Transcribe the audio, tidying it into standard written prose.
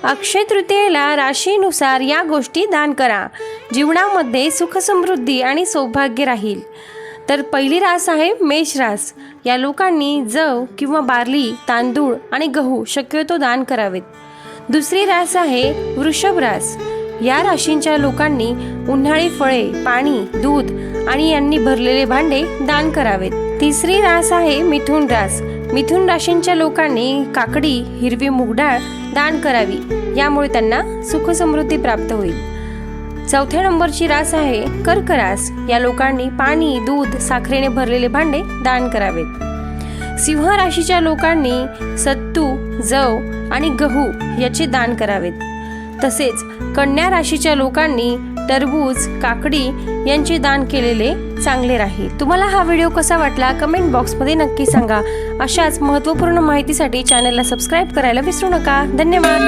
अक्षय तृतीयेला राशीनुसार या गोष्टी दान करा, जीवनामध्ये सुख समृद्धी आणि सौभाग्य राहील। तर पहिली रास आहे मेष रास। या लोकांनी जव किंवा बार्ली, तांदूळ आणि गहू शक्यतो दान करावेत। दुसरी रास आहे वृषभ रास। या राशींच्या लोकांनी उन्हाळी फळे, पाणी, दूध आणि यांनी भरलेले भांडे दान करावेत। तिसरी रास आहे मिथुन रास। मिथुन राशींच्या लोकांनी काकडी, हिरवी मूगडाळ दान करावी, यामुळे त्यांना सुख समृद्धी प्राप्त होईल। चौथ्या नंबरची रास आहे कर्क रास। या लोकांनी पाणी, दूध, साखरेने भरलेले भांडे दान करावेत। सिंह राशीच्या लोकांनी सत्तू, जव आणि गहू याचे दान करावेत। तसेच कन्या राशीच्या लोकांनी टरबूज, काकडी यांचे दान केलेले चांगले राहील। तुम्हाला हा व्हिडिओ कसा वाटला कमेंट बॉक्समध्ये नक्की सांगा। अशाच महत्त्वपूर्ण माहितीसाठी चॅनलला सबस्क्राईब करायला विसरू नका। धन्यवाद।